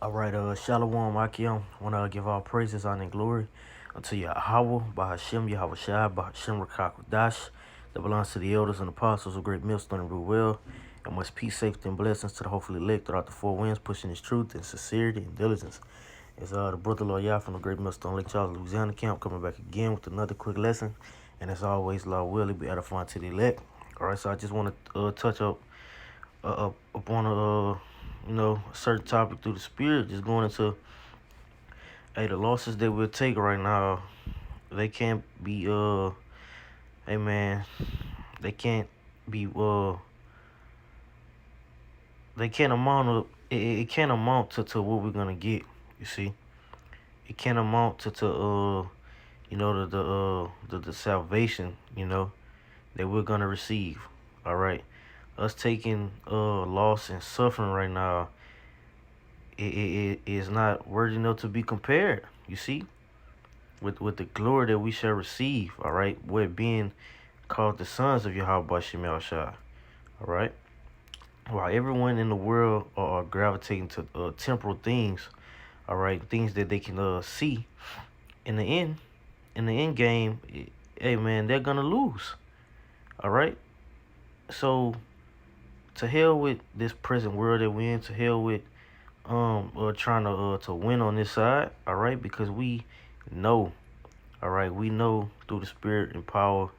All right, Shalom Akim. Want to give all praises, honor, and glory unto Yahweh, by Hashem, Yahweh Shai, by Hashem Rakakwadash, that belongs to the elders and apostles of Great Millstone and Rule Well, and much peace, safety, and blessings to the hopefully elect throughout the four winds, pushing his truth and sincerity and diligence. It's the brother Lord Yah from the Great Millstone Lake Charles, Louisiana camp, coming back again with another quick lesson. And as always, Lord will, it be edifying to the elect. All right, so I just want to touch upon a certain topic through the spirit, just going into the losses that we'll take right now. They can't be hey man, they can't be they can't amount it can't amount to what we're gonna get. You see, it can't amount to the salvation that we're gonna receive. All right, us taking loss and suffering right now, it is not worthy enough to be compared. You see, with the glory that we shall receive. All right, we're being called the sons of Yahweh Shem Shai. All right, while everyone in the world are gravitating to temporal things. All right, things that they can see. In the end game, hey man, they're gonna lose. All right, so to hell with this present world that we're in. To hell with trying to win on this side. All right, because we know. All right, we know through the spirit and power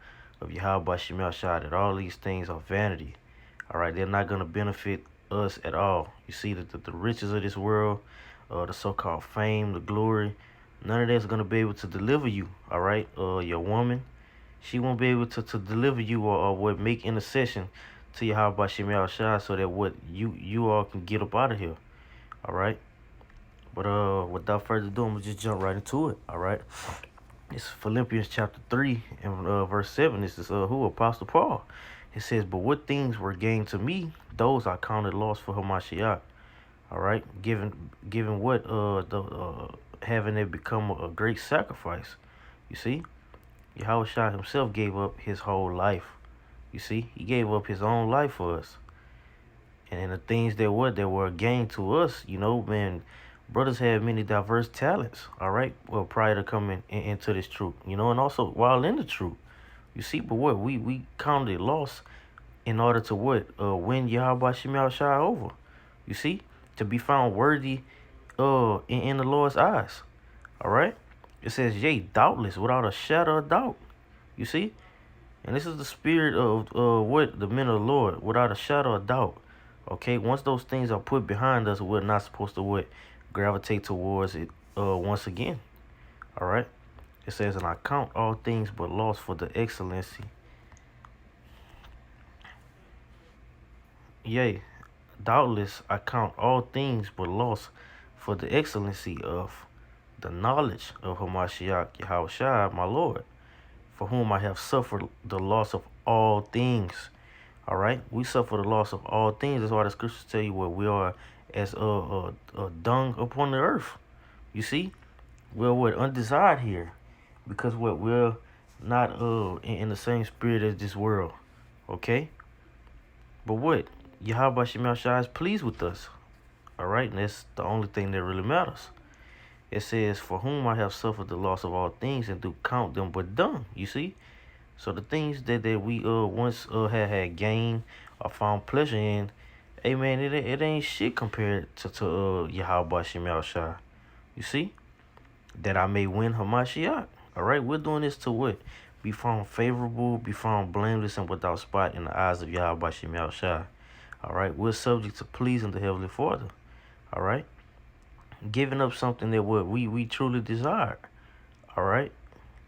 of Yahweh Shem Shai that all these things are vanity. All right, they're not gonna benefit us at all. You see that the riches of this world, the so-called fame, the glory, none of that's gonna be able to deliver you. All right, your woman, she won't be able to deliver you or what make intercession to Yahweh Shem Shai so that what you all can get up out of here. All right, but without further ado, I'm gonna just jump right into it. All right. It's Philippians chapter 3 and verse 7. This is who? Apostle Paul. It says, "But what things were gained to me, those I counted loss for Hamashiach." All right, given what having it become a great sacrifice. You see, Yahweh Shai himself gave up his whole life. You see, he gave up his own life for us, and the things that were a gain to us. Man. Brothers have many diverse talents, all right? Well, prior to coming into this truth, and also while in the truth. You see, but what? We counted loss in order to what? Win Yahweh Shem Shai over. You see? To be found worthy in the Lord's eyes. All right? It says, yea, doubtless, without a shadow of doubt. You see? And this is the spirit of what? The men of the Lord, without a shadow of doubt. Okay? Once those things are put behind us, we're not supposed to what? Gravitate towards it once again. All right, it says, "And I count all things but loss for the excellency." Yea, doubtless I count all things but loss for the excellency of the knowledge of Hamashiach Yahweh Shai, my Lord, for whom I have suffered the loss of all things. All right, we suffer the loss of all things. That's why the scriptures tell you what we are as dung upon the earth. You see, we're undesired here because we're not in the same spirit as this world. Okay, but what? Yahweh Shem Shai is pleased with us. All right, and that's the only thing that really matters. It says, "For whom I have suffered the loss of all things, and do count them but dung." You see, so the things that we once had gained or found pleasure in. Hey man, it ain't shit compared to Yahweh Shem Shai. You see? That I may win Hamashiach. Alright, we're doing this to what? Be found favorable, be found blameless and without spot in the eyes of Yahweh Shem Shai. Alright, we're subject to pleasing the Heavenly Father. Alright? Giving up something that what we truly desire. Alright?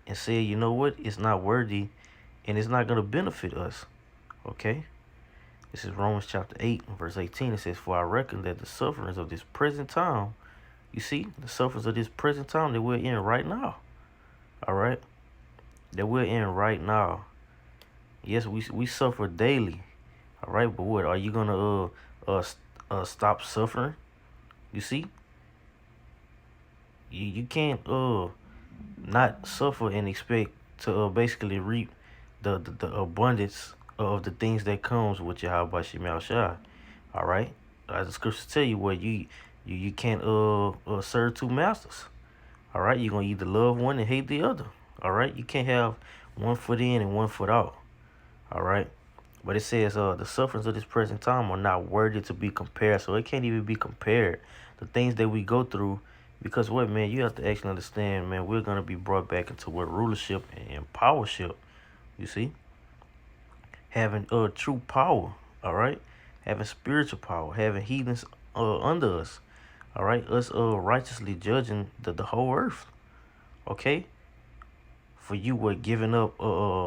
And say, you know what? It's not worthy and it's not gonna benefit us. Okay? This is Romans chapter 8, verse 18. It says, "For I reckon that the sufferings of this present time," you see, the sufferings of this present time that we're in right now. All right? That we're in right now. Yes, we suffer daily. All right? But what? Are you going to stop suffering? You see? You can't not suffer and expect to basically reap the abundance of the things that comes with Yahweh Shem Shai. All right, as the scriptures tell you, where You can't serve two masters. All right, you're gonna either love one and hate the other. All right, you can't have one foot in and one foot out. All right, but it says the sufferings of this present time are not worthy to be compared. So it can't even be compared. The things that we go through, because what, man, you have to actually understand, man, we're gonna be brought back into what rulership and powership. You see, having true power. All right, having spiritual power, having heathens under us. All right, us righteously judging the whole earth. Okay, for you were giving up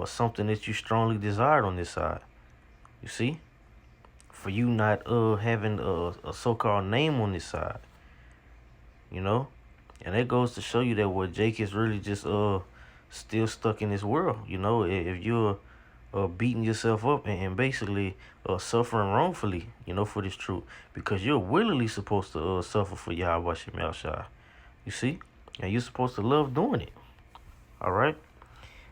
something that you strongly desired on this side. You see, for you not having a so-called name on this side. You know, and that goes to show you that what Jake is really just still stuck in this world. You know, if you're beating yourself up and basically suffering wrongfully, you know, for this truth, because you're willingly supposed to suffer for Yahweh Shem Shai. You see, and you're supposed to love doing it. All right.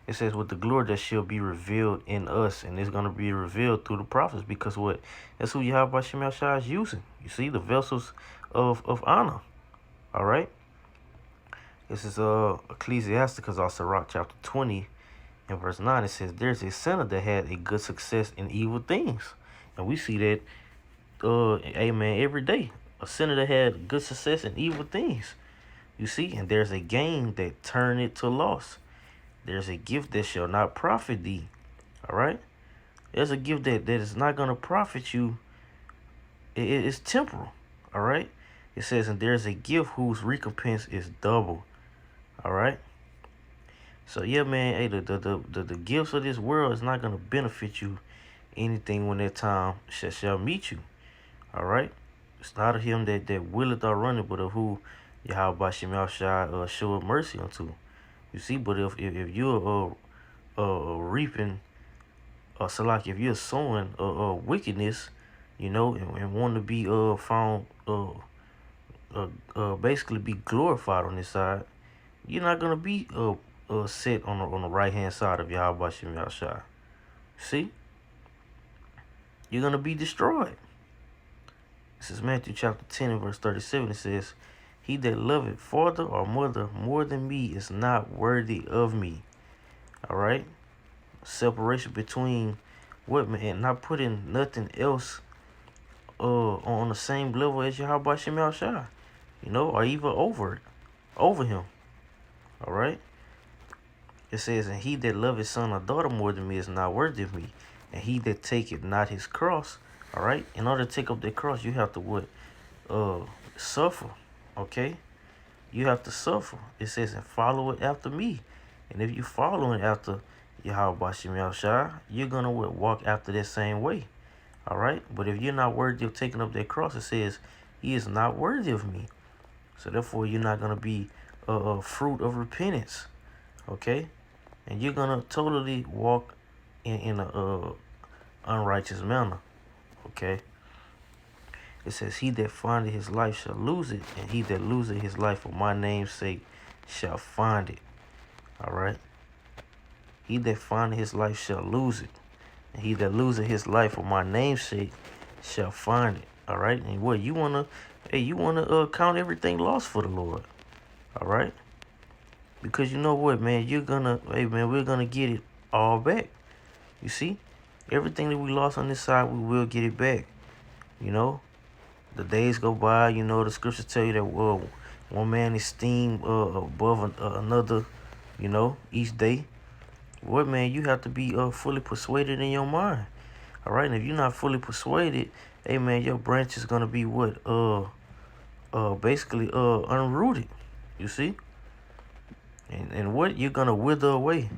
It says, with the glory that shall be revealed in us, and it's going to be revealed through the prophets, because what? That's who Yahweh Shem Shai is using. You see, the vessels of honor. All right. This is Ecclesiasticus, also Sirach chapter 20 and verse 9. It says, there's a sinner that had a good success in evil things. And we see that, amen, every day. A sinner that had good success in evil things. You see, and there's a gain that turn it to loss. There's a gift that shall not profit thee. All right? There's a gift that is not going to profit you. It's temporal. All right? It says, and there's a gift whose recompense is double. All right? So, yeah, man, hey, the gifts of this world is not going to benefit you anything when that time shall meet you. All right? It's not of him that willeth or runneth, but of who Yahweh Shem Shai showeth mercy unto. You see, but if you're reaping, so like if you're sowing wickedness, you know, and want to be found basically be glorified on this side, you're not gonna be set on the right hand side of Yahweh Shem Shai. See, you're gonna be destroyed. This is Matthew chapter 10 and verse 37. It says, he that loveth father or mother more than me is not worthy of me. All right? Separation between what, man? Not putting nothing else on the same level as Yahweh Shem Shai. You know, or even over him. All right? It says, and he that loveth son or daughter more than me is not worthy of me. And he that taketh not his cross, all right? In order to take up that cross, you have to what? Suffer. Okay, you have to suffer. It says, and follow it after me. And if you following after Yahweh Shem Shai, you're gonna walk after that same way. All right, but if you're not worthy of taking up that cross, it says he is not worthy of me. So therefore, you're not gonna be a fruit of repentance. Okay, and you're gonna totally walk in a unrighteous manner. Okay. It says, he that findeth his life shall lose it, and he that loseth his life for my name's sake shall find it. All right? He that findeth his life shall lose it, and he that loseth his life for my name's sake shall find it. All right? And what, you want to count everything lost for the Lord. All right? Because you know what, man, we're going to get it all back. You see? Everything that we lost on this side, we will get it back. You know? The days go by, you know, the scriptures tell you that one man esteemed above another, you know, each day. What, man, you have to be fully persuaded in your mind. All right, and if you're not fully persuaded, hey, man, your branch is going to be what? Basically unrooted, you see? And what? You're going to wither away.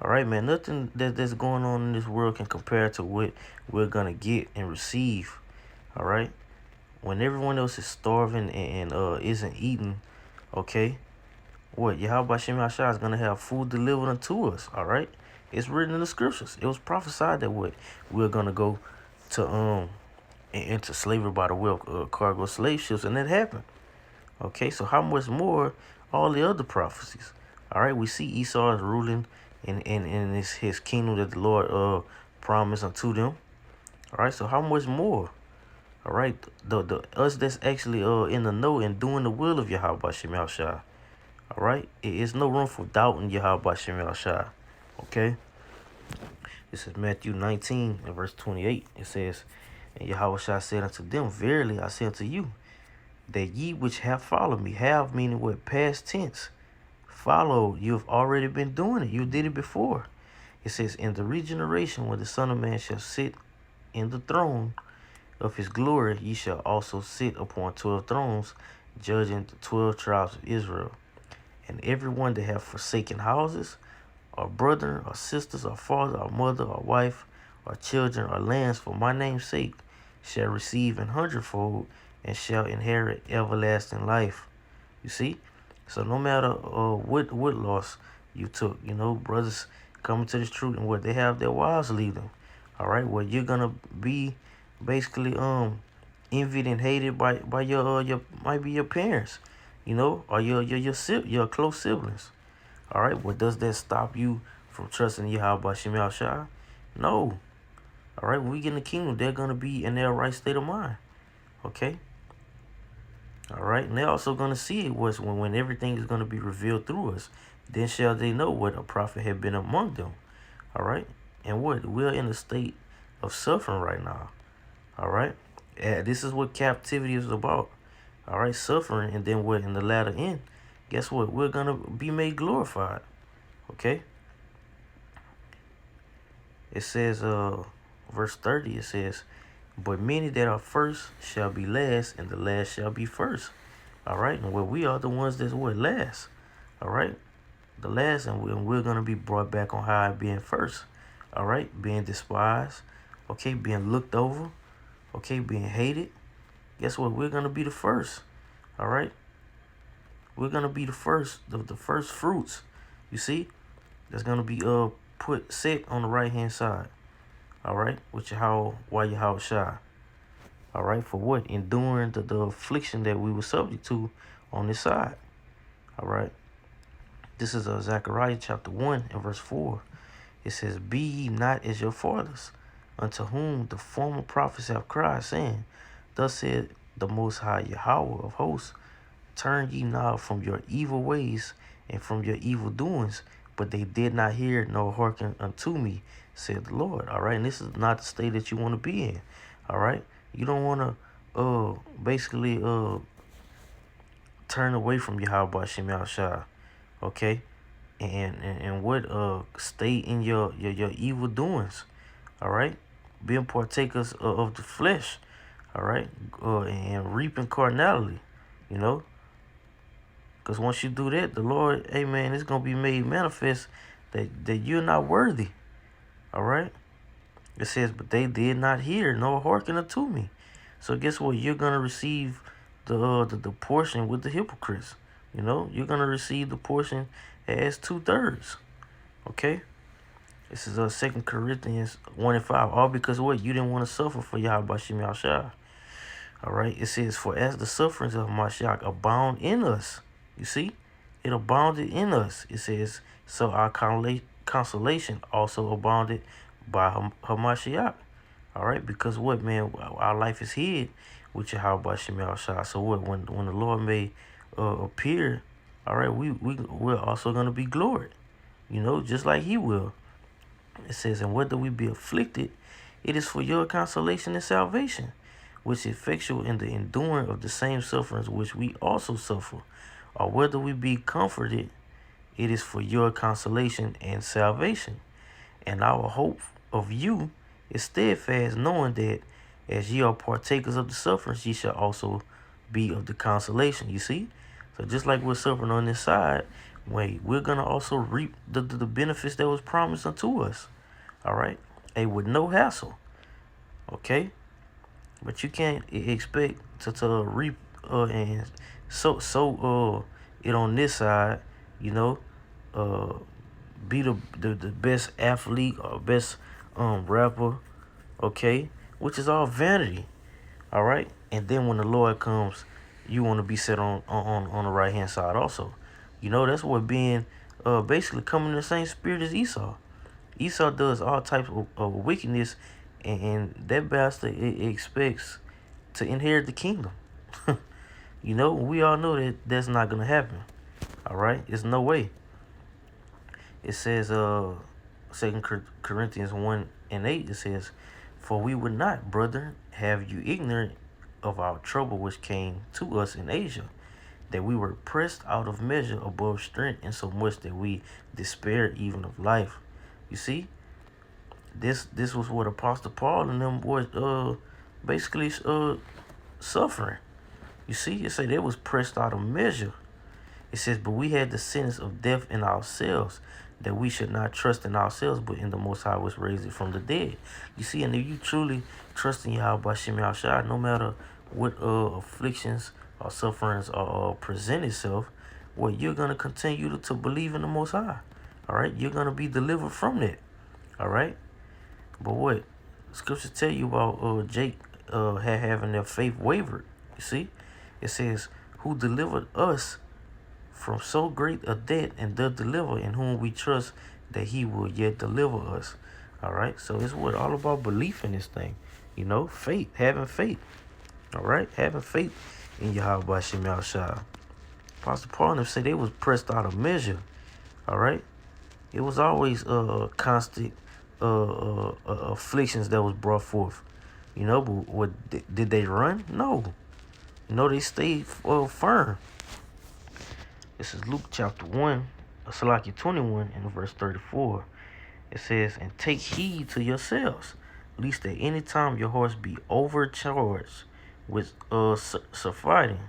All right, man, nothing that's going on in this world can compare to what we're going to get and receive. All right? When everyone else is starving and isn't eating, okay, what? Yahweh Shem Shai is going to have food delivered unto us, all right? It's written in the scriptures. It was prophesied that what? We're going to go to into slavery by the way of cargo slave ships, and that happened. Okay, so how much more all the other prophecies? All right, we see Esau is ruling in his kingdom that the Lord promised unto them. All right, so how much more? All right, the us that's actually in the know and doing the will of Yahweh Bashem Yahushua. All right, it's no room for doubting Yahweh Bashem Yahushua. Okay, this is Matthew 19 and verse 28. It says, and Yahweh said unto them, verily I say unto you, that ye which have followed me, have meaning what, past tense, follow, you've already been doing it, you did it before. It says, in the regeneration when the Son of Man shall sit in the throne of his glory, ye shall also sit upon 12 thrones, judging the 12 tribes of Israel. And every one that have forsaken houses, or brother, or sisters, or father, or mother, or wife, or children, or lands for my name's sake, shall receive an hundredfold, and shall inherit everlasting life. You see? So no matter what loss you took, brothers coming to this truth and what they have their wives leave them. All right, well, you're gonna be basically envied and hated by your might be your parents, or your close siblings. All right, well, does that stop you from trusting Yahweh Bashem Yahushua? No. All right, when we get in the kingdom, they're gonna be in their right state of mind. Okay. All right, and they're also gonna see it was when everything is gonna be revealed through us. Then shall they know what a prophet had been among them. All right, and what we're in a state of suffering right now. All right, this is what captivity is about. All right, suffering, and then what in the latter end? Guess what? We're gonna be made glorified. Okay. It says, verse 30. It says, but many that are first shall be last, and the last shall be first. All right, and well, we are the ones that's what last. All right, the last, and we're gonna be brought back on high, being first. All right, being despised. Okay, being looked over. Okay, being hated. Guess what? We're gonna be the first. All right, we're gonna be the first, the first fruits. You see, that's gonna be set on the right hand side. All right, which why you how shy. All right, for what? Enduring the affliction that we were subject to on this side. All right, this is Zechariah chapter 1 and verse 4. It says, be ye not as your fathers, unto whom the former prophets have cried, saying, thus said the Most High Yahweh of hosts, turn ye now from your evil ways and from your evil doings. But they did not hear nor hearken unto me, said the Lord. All right, and this is not the state that you want to be in. All right, you don't want to basically turn away from Yahweh Bashem Yahushua. Okay, and what stay in your evil doings. All right, being partakers of the flesh. All right, and reaping carnality. Because once you do that, the Lord, amen, it's going to be made manifest that you're not worthy. All right? It says, but they did not hear nor hearken unto me. So guess what? You're going to receive the portion with the hypocrites. You're going to receive the portion as 2/3. Okay? This is 2 Corinthians 1 and 5. All because what? You didn't want to suffer for Yahweh Bashem Yahushua. All right? It says, for as the sufferings of Mashiach abound in us. You see, it abounded in us. It says, so our consolation also abounded by Hamashiach. All right, because what, man, our life is hid with Yahweh Bashem Yahushua. So what, when the Lord may appear, all right, we're also going to be gloried, just like he will. It says, and whether we be afflicted, it is for your consolation and salvation, which is effectual in the enduring of the same sufferings which we also suffer. Or whether we be comforted, it is for your consolation and salvation. And our hope of you is steadfast, knowing that as ye are partakers of the sufferings, ye shall also be of the consolation. You see? So just like we're suffering on this side, we're going to also reap the benefits that was promised unto us. All right? With no hassle. Okay? But you can't expect to reap and so it on this side, be the best athlete or best rapper, okay, which is all vanity. All right, and then when the Lord comes, you want to be set on the right hand side also. That's what being basically coming in the same spirit as Esau. Esau does all types of wickedness, and that bastard it expects to inherit the kingdom. You know, we all know that that's not gonna happen. All right, it's no way. It says, 2 Corinthians 1:8. It says, "For we would not, brother, have you ignorant of our trouble which came to us in Asia, that we were pressed out of measure above strength, insomuch that we despaired even of life." You see, this was what Apostle Paul and them was basically suffering. You see, it said they was pressed out of measure. It says, "But we had the sentence of death in ourselves, that we should not trust in ourselves, but in the Most High which raised it from the dead." You see, and if you truly trust in Yahweh Bashim Yahushua, no matter what afflictions or sufferings present itself, well, you're gonna continue to believe in the Most High. All right, you're gonna be delivered from that. All right, but what scriptures tell you about Jake having their faith wavered. You see, it says, "Who delivered us from so great a debt, and doth deliver, in whom we trust that he will yet deliver us." All right, so it's what all about belief in this thing. You know, faith, having faith. All right, having faith in Yahweh Bashim Yahushua. Apostle Paul and them say they was pressed out of measure. All right, it was always constant afflictions that was brought forth. You know, but what did they run? No. You know, they stayed firm. This is Luke chapter 1, Salaki 21, and verse 34. It says, "And take heed to yourselves, lest at any time your horse be overcharged with surfeiting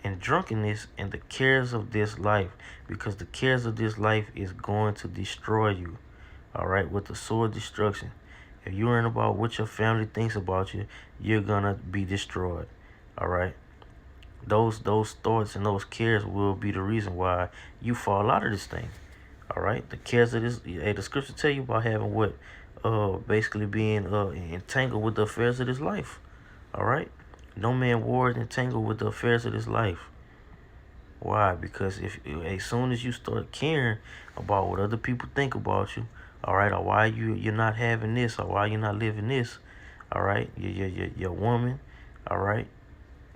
and drunkenness and the cares of this life, because the cares of this life is going to destroy you." All right, with the sword destruction. If you're worrying about what your family thinks about you, you're gonna be destroyed. All right. Those thoughts and those cares will be the reason why you fall out of this thing. All right, the cares of this. Hey, the scripture tell you about having what, basically being entangled with the affairs of this life. All right, no man warred entangled with the affairs of this life. Why? Because if as soon as you start caring about what other people think about you, all right, or why you're not having this, or why you're not living this, all right, your woman, all right,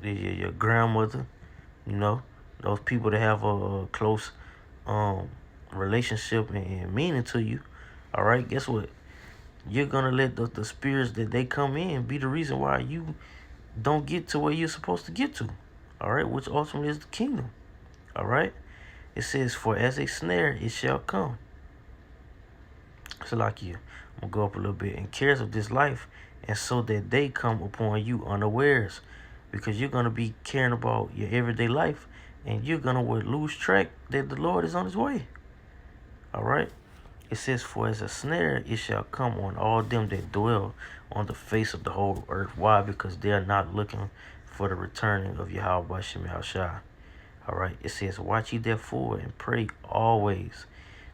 your grandmother, you know, those people that have a close relationship and meaning to you, all right, guess what? You're gonna let the spirits that they come in be the reason why you don't get to where you're supposed to get to, all right, which ultimately is the kingdom. All right, it says, "For as a snare it shall come." So like you, I'm gonna go up a little bit, "and cares of this life, and so that they come upon you unawares," because you're gonna be caring about your everyday life, and you're gonna lose track that the Lord is on His way. All right, it says, "For as a snare it shall come on all them that dwell on the face of the whole earth." Why? Because they are not looking for the returning of Yahweh Bashim Yahushua. All right, it says, "Watch ye therefore and pray always,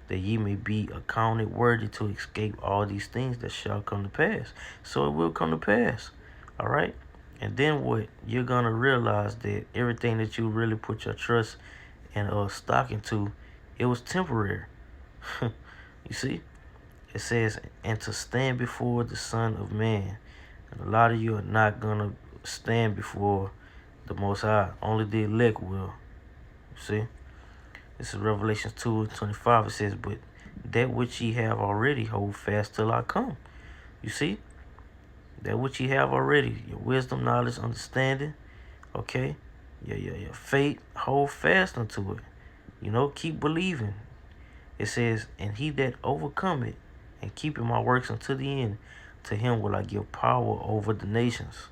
that ye may be accounted worthy to escape all these things that shall come to pass." So it will come to pass. All right, and then what? You're gonna realize that everything that you really put your trust and stock into, it was temporary. You see, it says, "And to stand before the Son of Man." And a lot of you are not gonna stand before the Most High. Only the elect will. See, this is Revelation 2:25. It says, "But that which ye have already hold fast till I come." You see, that which ye have already, your wisdom, knowledge, understanding, okay, your faith, hold fast unto it. You know, keep believing. It says, "And he that overcometh and keepeth my works unto the end, to him will I give power over the nations."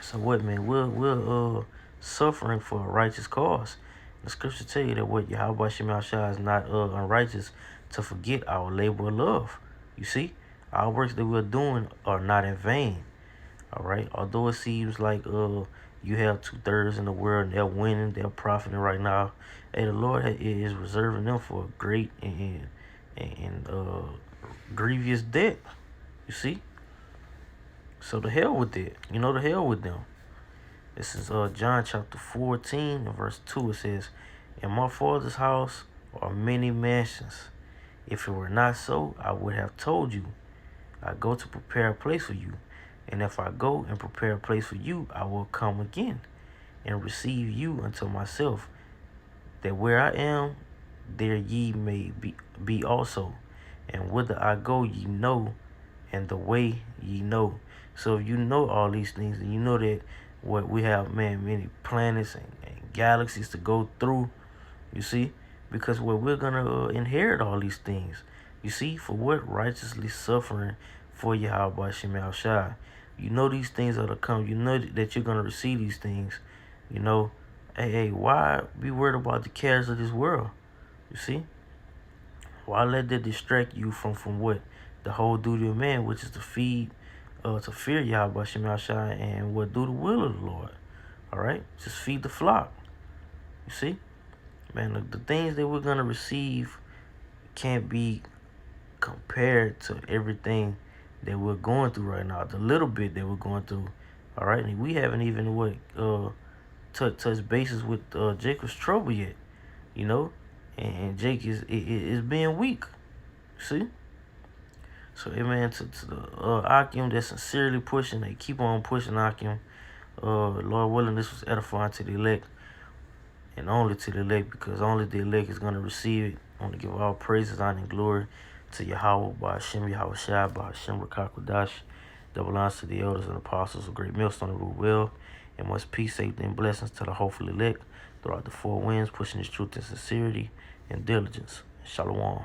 So what, man? We're suffering for a righteous cause. The scripture tell you that what Yahweh Shem Shah is not unrighteous to forget our labor of love. You see, our works that we're doing are not in vain. All right. Although it seems like you have 2/3 in the world and they're winning, they're profiting right now. Hey, the Lord is reserving them for a great and grievous debt. You see. So the hell with it. You know, the hell with them. This is John chapter 14 and verse 2. It says, "In my Father's house are many mansions. If it were not so, I would have told you. I go to prepare a place for you. And if I go and prepare a place for you, I will come again and receive you unto myself, that where I am, there ye may be also. And whither I go, ye know, and the way ye know. So if you know all these things, and you know that what we have, man, many planets and galaxies to go through, you see, because what we're gonna inherit all these things. You see, for what? Righteously suffering for Yahweh Shem Shai. You know these things are to come. You know that you're gonna receive these things. You know, hey, why be worried about the cares of this world? You see, why let that distract you from what? The whole duty of man, which is to feed, to fear Yahweh Shem Shai, and what, do the will of the Lord. All right, just feed the flock. You see, man, the things that we're gonna receive can't be compared to everything that we're going through right now. The little bit that we're going through. All right, and we haven't even touched bases with Jacob's trouble yet. You know, and Jake is being weak. See. So, amen, to the Akim that's sincerely pushing, they keep on pushing Akim. Lord willing, this was edifying to the elect, and only to the elect, because only the elect is going to receive it. I want to give all praises, honor, and glory to Yahweh, by Hashem, Yahweh Shai, by Hashem, Rakakwadash. Double honors to the elders and apostles of Great Millstone and rule well, and much peace, safety, and blessings to the hopeful elect throughout the four winds, pushing this truth and sincerity and diligence. Shalom.